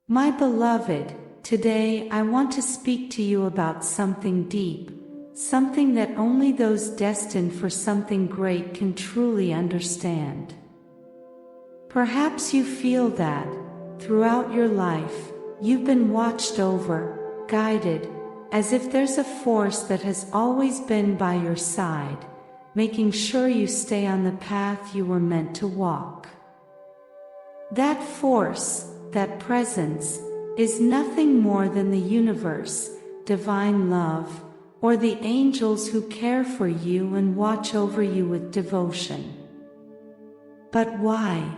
My beloved, today I want to speak to you about something deep, something that only those destined for something great can truly understand. Perhaps you feel that, throughout your life, you've been watched over, guided, as if there's a force that has always been by your side, making sure you stay on the path you were meant to walk. That force, that presence, is nothing more than the universe, divine love, or the angels who care for you and watch over you with devotion. But why?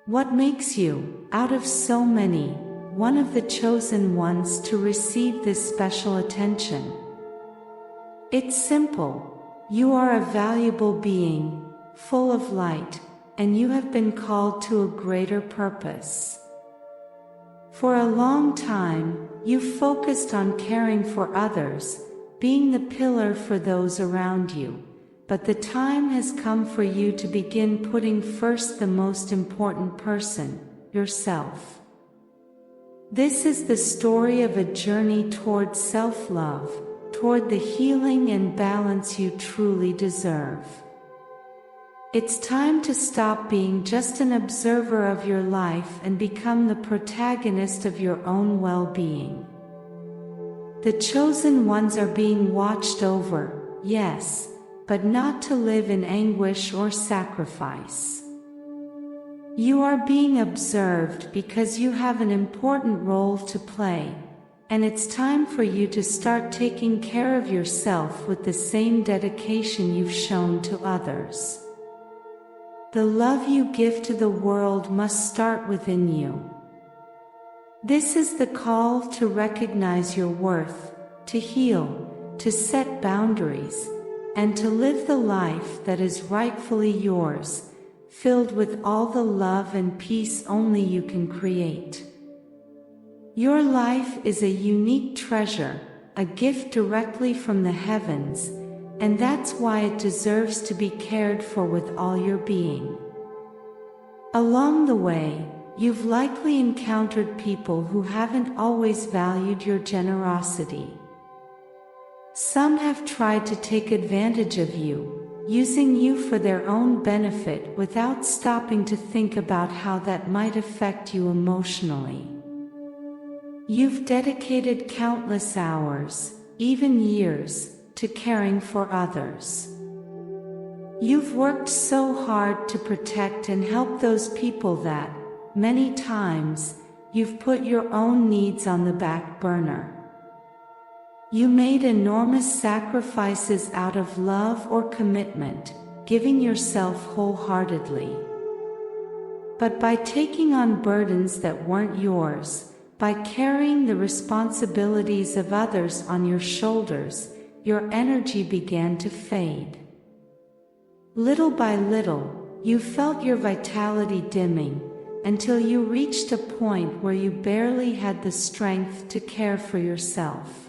What makes you, out of so many, one of the chosen ones to receive this special attention? It's simple. You are a valuable being, full of light, and you have been called to a greater purpose. For a long time, you've focused on caring for others, being the pillar for those around you, but the time has come for you to begin putting first the most important person, yourself. This is the story of a journey toward self-love, toward the healing and balance you truly deserve. It's time to stop being just an observer of your life and become the protagonist of your own well-being. The chosen ones are being watched over, yes, but not to live in anguish or sacrifice. You are being observed because you have an important role to play, and it's time for you to start taking care of yourself with the same dedication you've shown to others. The love you give to the world must start within you. This is the call to recognize your worth, to heal, to set boundaries, and to live the life that is rightfully yours, filled with all the love and peace only you can create. Your life is a unique treasure, a gift directly from the heavens, and that's why it deserves to be cared for with all your being. Along the way, you've likely encountered people who haven't always valued your generosity. Some have tried to take advantage of you, using you for their own benefit without stopping to think about how that might affect you emotionally. You've dedicated countless hours, even years, to caring for others. You've worked so hard to protect and help those people that, many times, you've put your own needs on the back burner. You made enormous sacrifices out of love or commitment, giving yourself wholeheartedly. But by taking on burdens that weren't yours, by carrying the responsibilities of others on your shoulders, your energy began to fade. Little by little, you felt your vitality dimming, until you reached a point where you barely had the strength to care for yourself.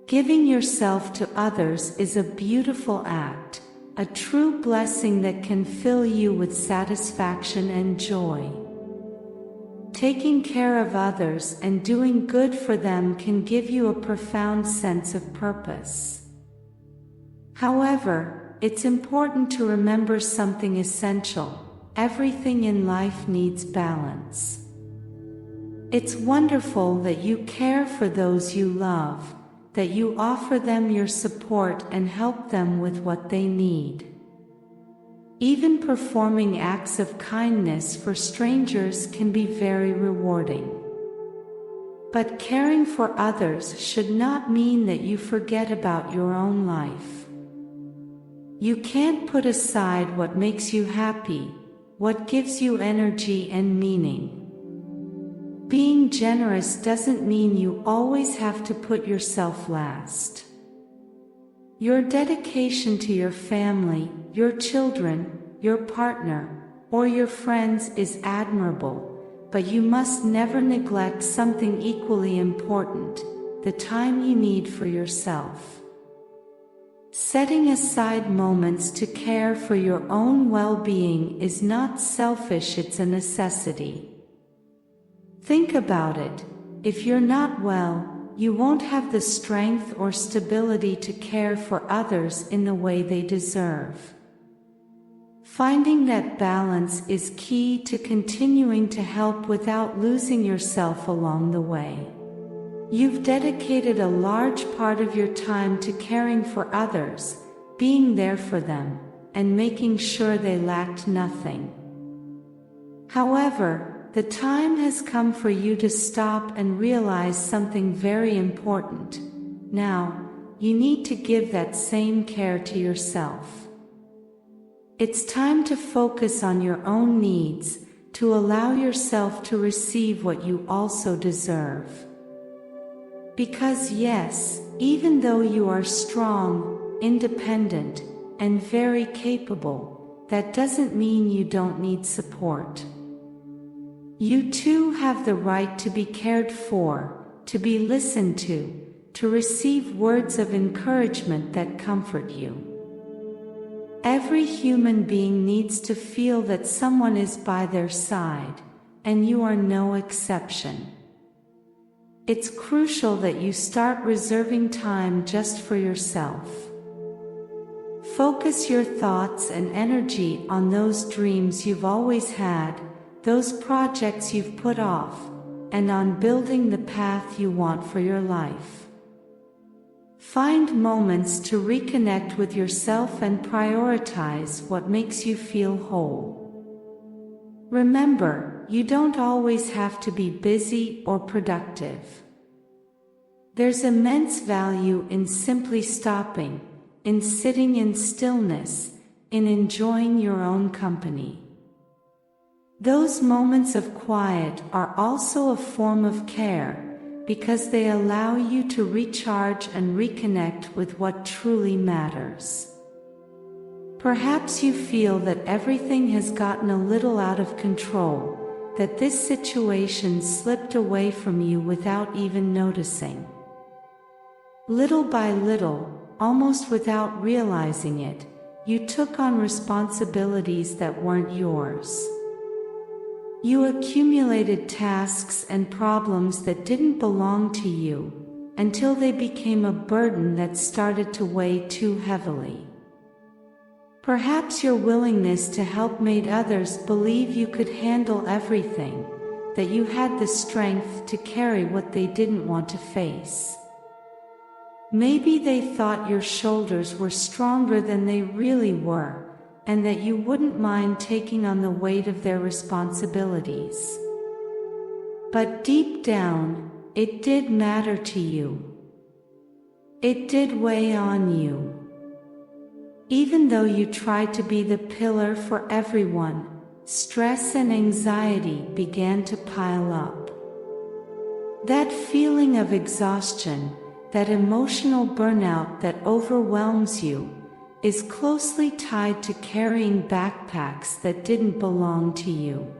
Giving yourself to others is a beautiful act, a true blessing that can fill you with satisfaction and joy. Taking care of others and doing good for them can give you a profound sense of purpose. However, it's important to remember something essential. Everything in life needs balance. It's wonderful that you care for those you love, that you offer them your support and help them with what they need. Even performing acts of kindness for strangers can be very rewarding. But caring for others should not mean that you forget about your own life. You can't put aside what makes you happy, what gives you energy and meaning. Being generous doesn't mean you always have to put yourself last. Your dedication to your family, your children, your partner, or your friends is admirable, but you must never neglect something equally important, the time you need for yourself. Setting aside moments to care for your own well-being is not selfish, it's a necessity. Think about it. If you're not well, you won't have the strength or stability to care for others in the way they deserve. Finding that balance is key to continuing to help without losing yourself along the way. You've dedicated a large part of your time to caring for others, being there for them, and making sure they lacked nothing. However, the time has come for you to stop and realize something very important. Now, you need to give that same care to yourself. It's time to focus on your own needs, to allow yourself to receive what you also deserve. Because yes, even though you are strong, independent, and very capable, that doesn't mean you don't need support. You too have the right to be cared for, to be listened to receive words of encouragement that comfort you. Every human being needs to feel that someone is by their side, and you are no exception. It's crucial that you start reserving time just for yourself. Focus your thoughts and energy on those dreams you've always had, those projects you've put off, and on building the path you want for your life. Find moments to reconnect with yourself and prioritize what makes you feel whole. Remember, you don't always have to be busy or productive. There's immense value in simply stopping, in sitting in stillness, in enjoying your own company. Those moments of quiet are also a form of care, because they allow you to recharge and reconnect with what truly matters. Perhaps you feel that everything has gotten a little out of control, that this situation slipped away from you without even noticing. Little by little, almost without realizing it, you took on responsibilities that weren't yours. You accumulated tasks and problems that didn't belong to you, until they became a burden that started to weigh too heavily. Perhaps your willingness to help made others believe you could handle everything, that you had the strength to carry what they didn't want to face. Maybe they thought your shoulders were stronger than they really were, and that you wouldn't mind taking on the weight of their responsibilities. But deep down, it did matter to you. It did weigh on you. Even though you tried to be the pillar for everyone, stress and anxiety began to pile up. That feeling of exhaustion, that emotional burnout that overwhelms you, is closely tied to carrying backpacks that didn't belong to you.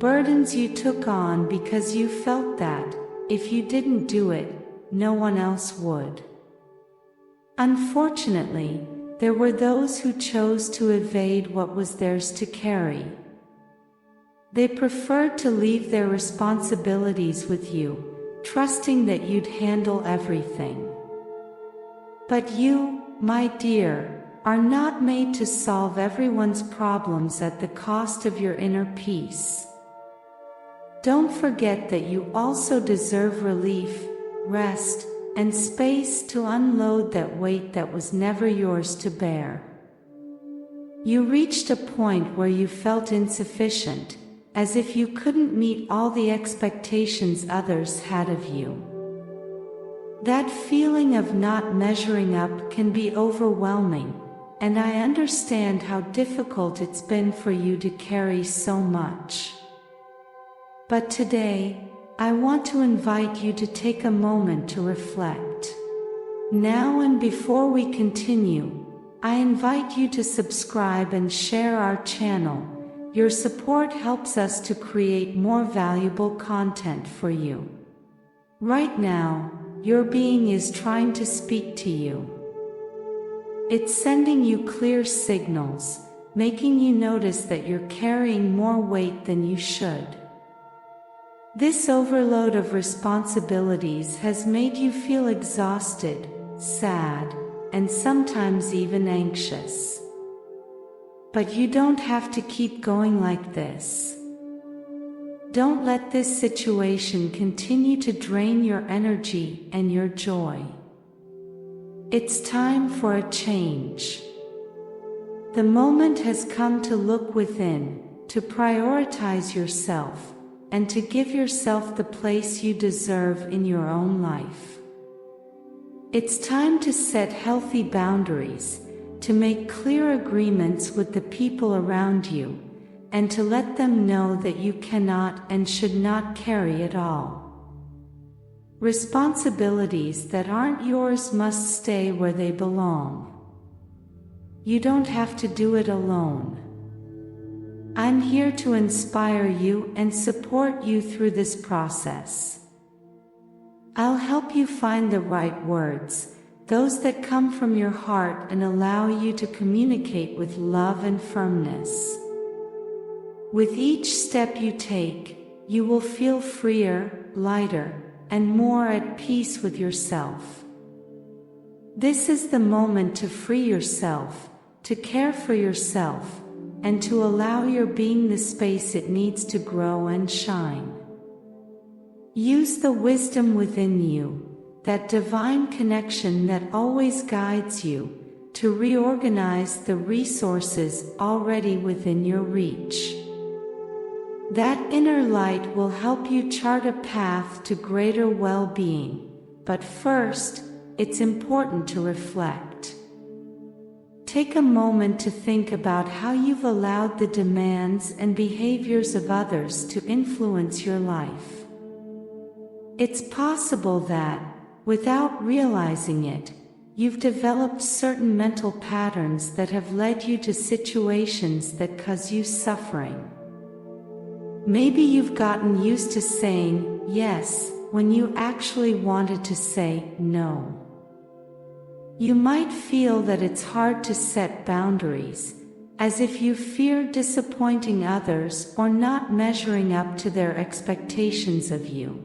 Burdens you took on because you felt that, if you didn't do it, no one else would. Unfortunately, there were those who chose to evade what was theirs to carry. They preferred to leave their responsibilities with you, trusting that you'd handle everything. But you, my dear, are not made to solve everyone's problems at the cost of your inner peace. Don't forget that you also deserve relief, rest, and space to unload that weight that was never yours to bear. You reached a point where you felt insufficient, as if you couldn't meet all the expectations others had of you. That feeling of not measuring up can be overwhelming, and I understand how difficult it's been for you to carry so much. But today, I want to invite you to take a moment to reflect. Now and before we continue, I invite you to subscribe and share our channel. Your support helps us to create more valuable content for you. Right now, your being is trying to speak to you. It's sending you clear signals, making you notice that you're carrying more weight than you should. This overload of responsibilities has made you feel exhausted, sad, and sometimes even anxious. But you don't have to keep going like this. Don't let this situation continue to drain your energy and your joy. It's time for a change. The moment has come to look within, to prioritize yourself, and to give yourself the place you deserve in your own life. It's time to set healthy boundaries, to make clear agreements with the people around you, and to let them know that you cannot and should not carry it all. Responsibilities that aren't yours must stay where they belong. You don't have to do it alone. I'm here to inspire you and support you through this process. I'll help you find the right words, those that come from your heart and allow you to communicate with love and firmness. With each step you take, you will feel freer, lighter, and more at peace with yourself. This is the moment to free yourself, to care for yourself, and to allow your being the space it needs to grow and shine. Use the wisdom within you, that divine connection that always guides you, to reorganize the resources already within your reach. That inner light will help you chart a path to greater well-being, but first, it's important to reflect. Take a moment to think about how you've allowed the demands and behaviors of others to influence your life. It's possible that, without realizing it, you've developed certain mental patterns that have led you to situations that cause you suffering. Maybe you've gotten used to saying yes when you actually wanted to say no. You might feel that it's hard to set boundaries, as if you fear disappointing others or not measuring up to their expectations of you.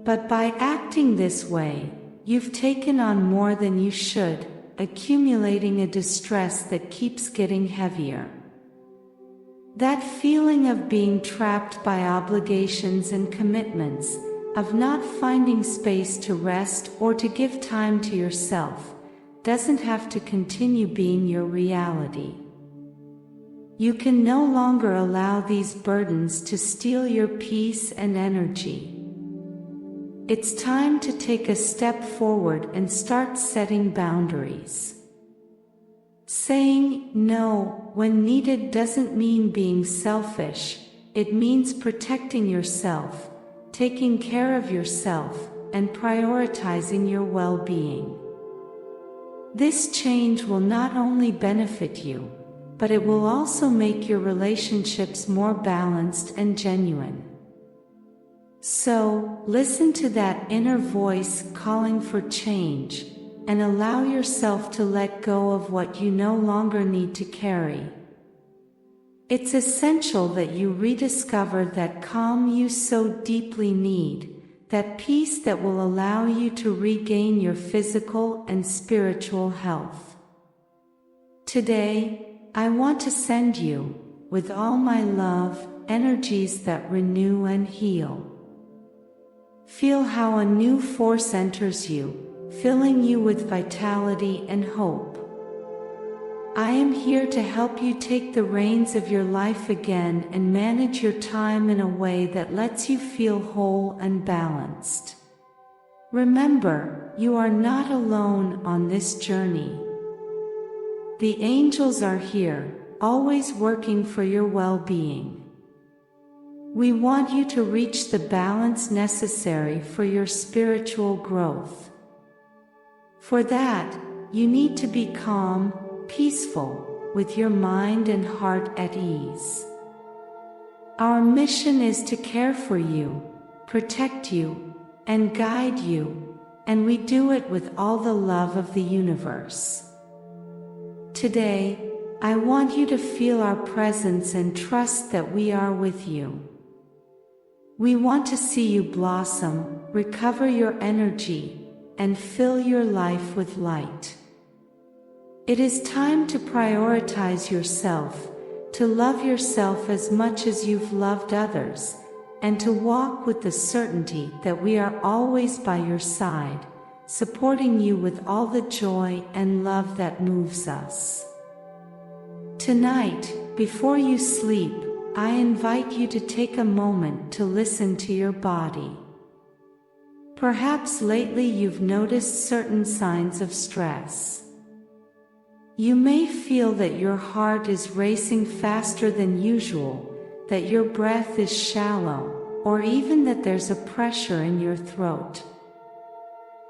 But by acting this way, you've taken on more than you should, accumulating a distress that keeps getting heavier. That feeling of being trapped by obligations and commitments, of not finding space to rest or to give time to yourself, doesn't have to continue being your reality. You can no longer allow these burdens to steal your peace and energy. It's time to take a step forward and start setting boundaries. Saying no when needed doesn't mean being selfish, it means protecting yourself, taking care of yourself, and prioritizing your well-being. This change will not only benefit you, but it will also make your relationships more balanced and genuine. So, listen to that inner voice calling for change, and allow yourself to let go of what you no longer need to carry. It's essential that you rediscover that calm you so deeply need, that peace that will allow you to regain your physical and spiritual health. Today, I want to send you, with all my love, energies that renew and heal. Feel how a new force enters you, filling you with vitality and hope. I am here to help you take the reins of your life again and manage your time in a way that lets you feel whole and balanced. Remember, you are not alone on this journey. The angels are here, always working for your well-being. We want you to reach the balance necessary for your spiritual growth. For that, you need to be calm, peaceful, with your mind and heart at ease. Our mission is to care for you, protect you, and guide you, and we do it with all the love of the universe. Today, I want you to feel our presence and trust that we are with you. We want to see you blossom, recover your energy, and fill your life with light. It is time to prioritize yourself, to love yourself as much as you've loved others, and to walk with the certainty that we are always by your side, supporting you with all the joy and love that moves us. Tonight, before you sleep, I invite you to take a moment to listen to your body. Perhaps lately you've noticed certain signs of stress. You may feel that your heart is racing faster than usual, that your breath is shallow, or even that there's a pressure in your throat.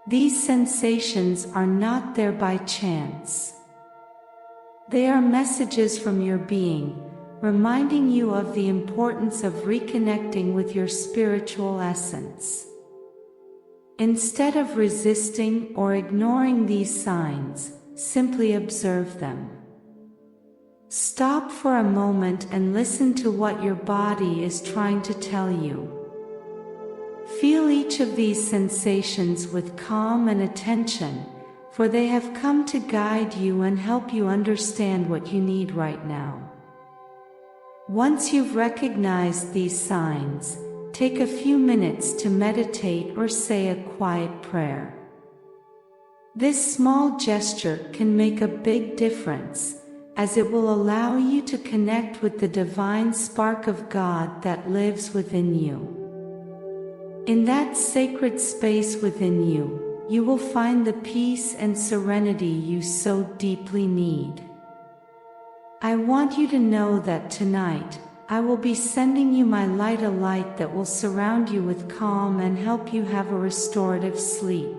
These sensations are not there by chance. They are messages from your being, reminding you of the importance of reconnecting with your spiritual essence. Instead of resisting or ignoring these signs, simply observe them. Stop for a moment and listen to what your body is trying to tell you. Feel each of these sensations with calm and attention, for they have come to guide you and help you understand what you need right now. Once you've recognized these signs, take a few minutes to meditate or say a quiet prayer. This small gesture can make a big difference, as it will allow you to connect with the divine spark of God that lives within you. In that sacred space within you, you will find the peace and serenity you so deeply need. I want you to know that tonight, I will be sending you my light, a light that will surround you with calm and help you have a restorative sleep.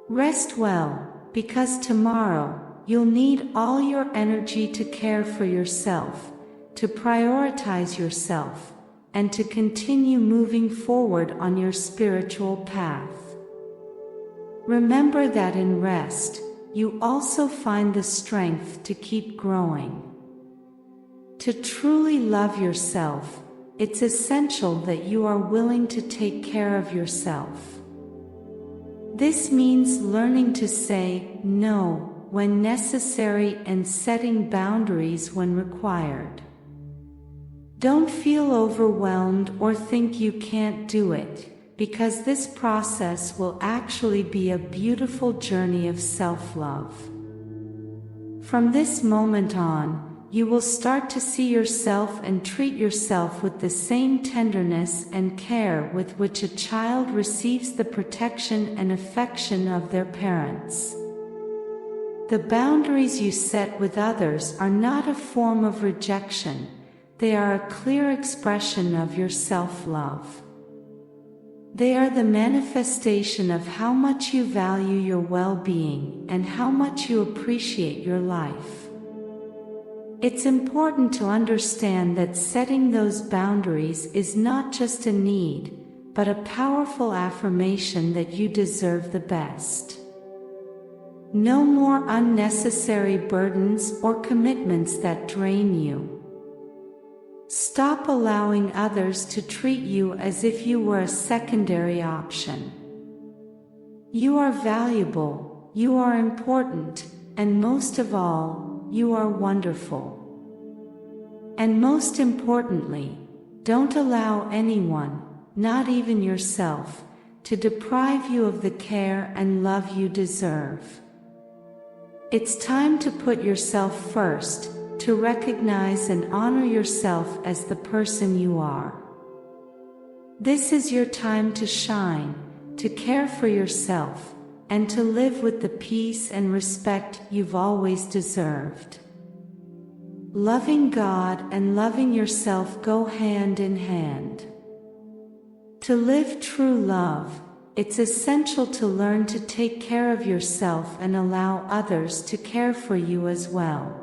Rest well, because tomorrow, you'll need all your energy to care for yourself, to prioritize yourself, and to continue moving forward on your spiritual path. Remember that in rest, you also find the strength to keep growing. To truly love yourself, it's essential that you are willing to take care of yourself. This means learning to say no when necessary and setting boundaries when required. Don't feel overwhelmed or think you can't do it, because this process will actually be a beautiful journey of self-love. From this moment on, you will start to see yourself and treat yourself with the same tenderness and care with which a child receives the protection and affection of their parents. The boundaries you set with others are not a form of rejection, they are a clear expression of your self-love. They are the manifestation of how much you value your well-being and how much you appreciate your life. It's important to understand that setting those boundaries is not just a need, but a powerful affirmation that you deserve the best. No more unnecessary burdens or commitments that drain you. Stop allowing others to treat you as if you were a secondary option. You are valuable, you are important, and most of all, you are wonderful. And most importantly, don't allow anyone, not even yourself, to deprive you of the care and love you deserve. It's time to put yourself first, to recognize and honor yourself as the person you are. This is your time to shine, to care for yourself, and to live with the peace and respect you've always deserved. Loving God and loving yourself go hand in hand. To live true love, it's essential to learn to take care of yourself and allow others to care for you as well.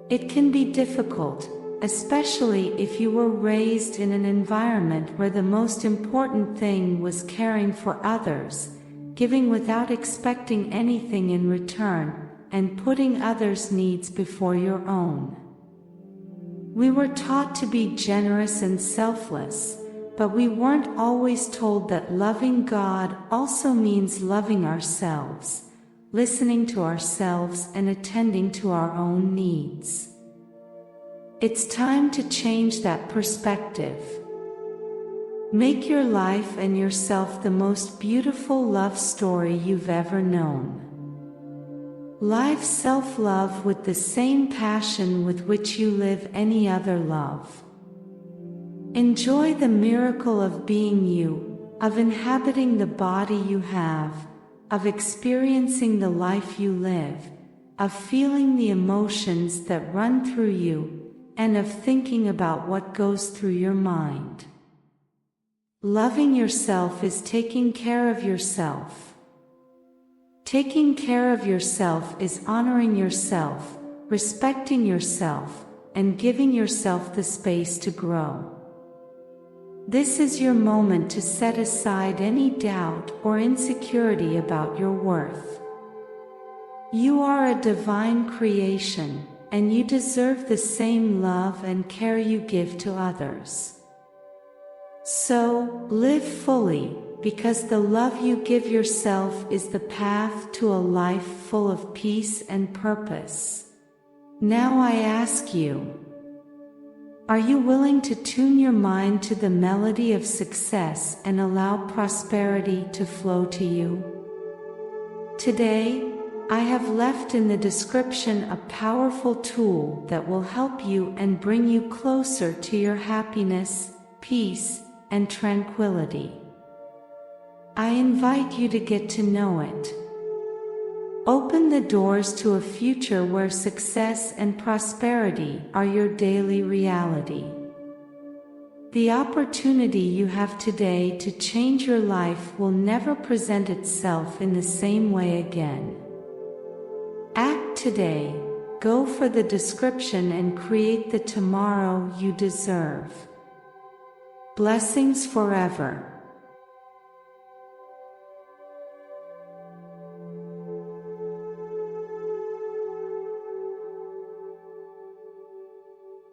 It can be difficult, especially if you were raised in an environment where the most important thing was caring for others, giving without expecting anything in return, and putting others' needs before your own. We were taught to be generous and selfless, but we weren't always told that loving God also means loving ourselves, listening to ourselves and attending to our own needs. It's time to change that perspective. Make your life and yourself the most beautiful love story you've ever known. Live self-love with the same passion with which you live any other love. Enjoy the miracle of being you, of inhabiting the body you have, of experiencing the life you live, of feeling the emotions that run through you, and of thinking about what goes through your mind. Loving yourself is taking care of yourself. Taking care of yourself is honoring yourself, respecting yourself, and giving yourself the space to grow. This is your moment to set aside any doubt or insecurity about your worth. You are a divine creation, and you deserve the same love and care you give to others. So, live fully, because the love you give yourself is the path to a life full of peace and purpose. Now I ask you, are you willing to tune your mind to the melody of success and allow prosperity to flow to you? Today, I have left in the description a powerful tool that will help you and bring you closer to your happiness, peace, and tranquility. I invite you to get to know it. Open the doors to a future where success and prosperity are your daily reality. The opportunity you have today to change your life will never present itself in the same way again. Act today, go for the description and create the tomorrow you deserve. Blessings forever.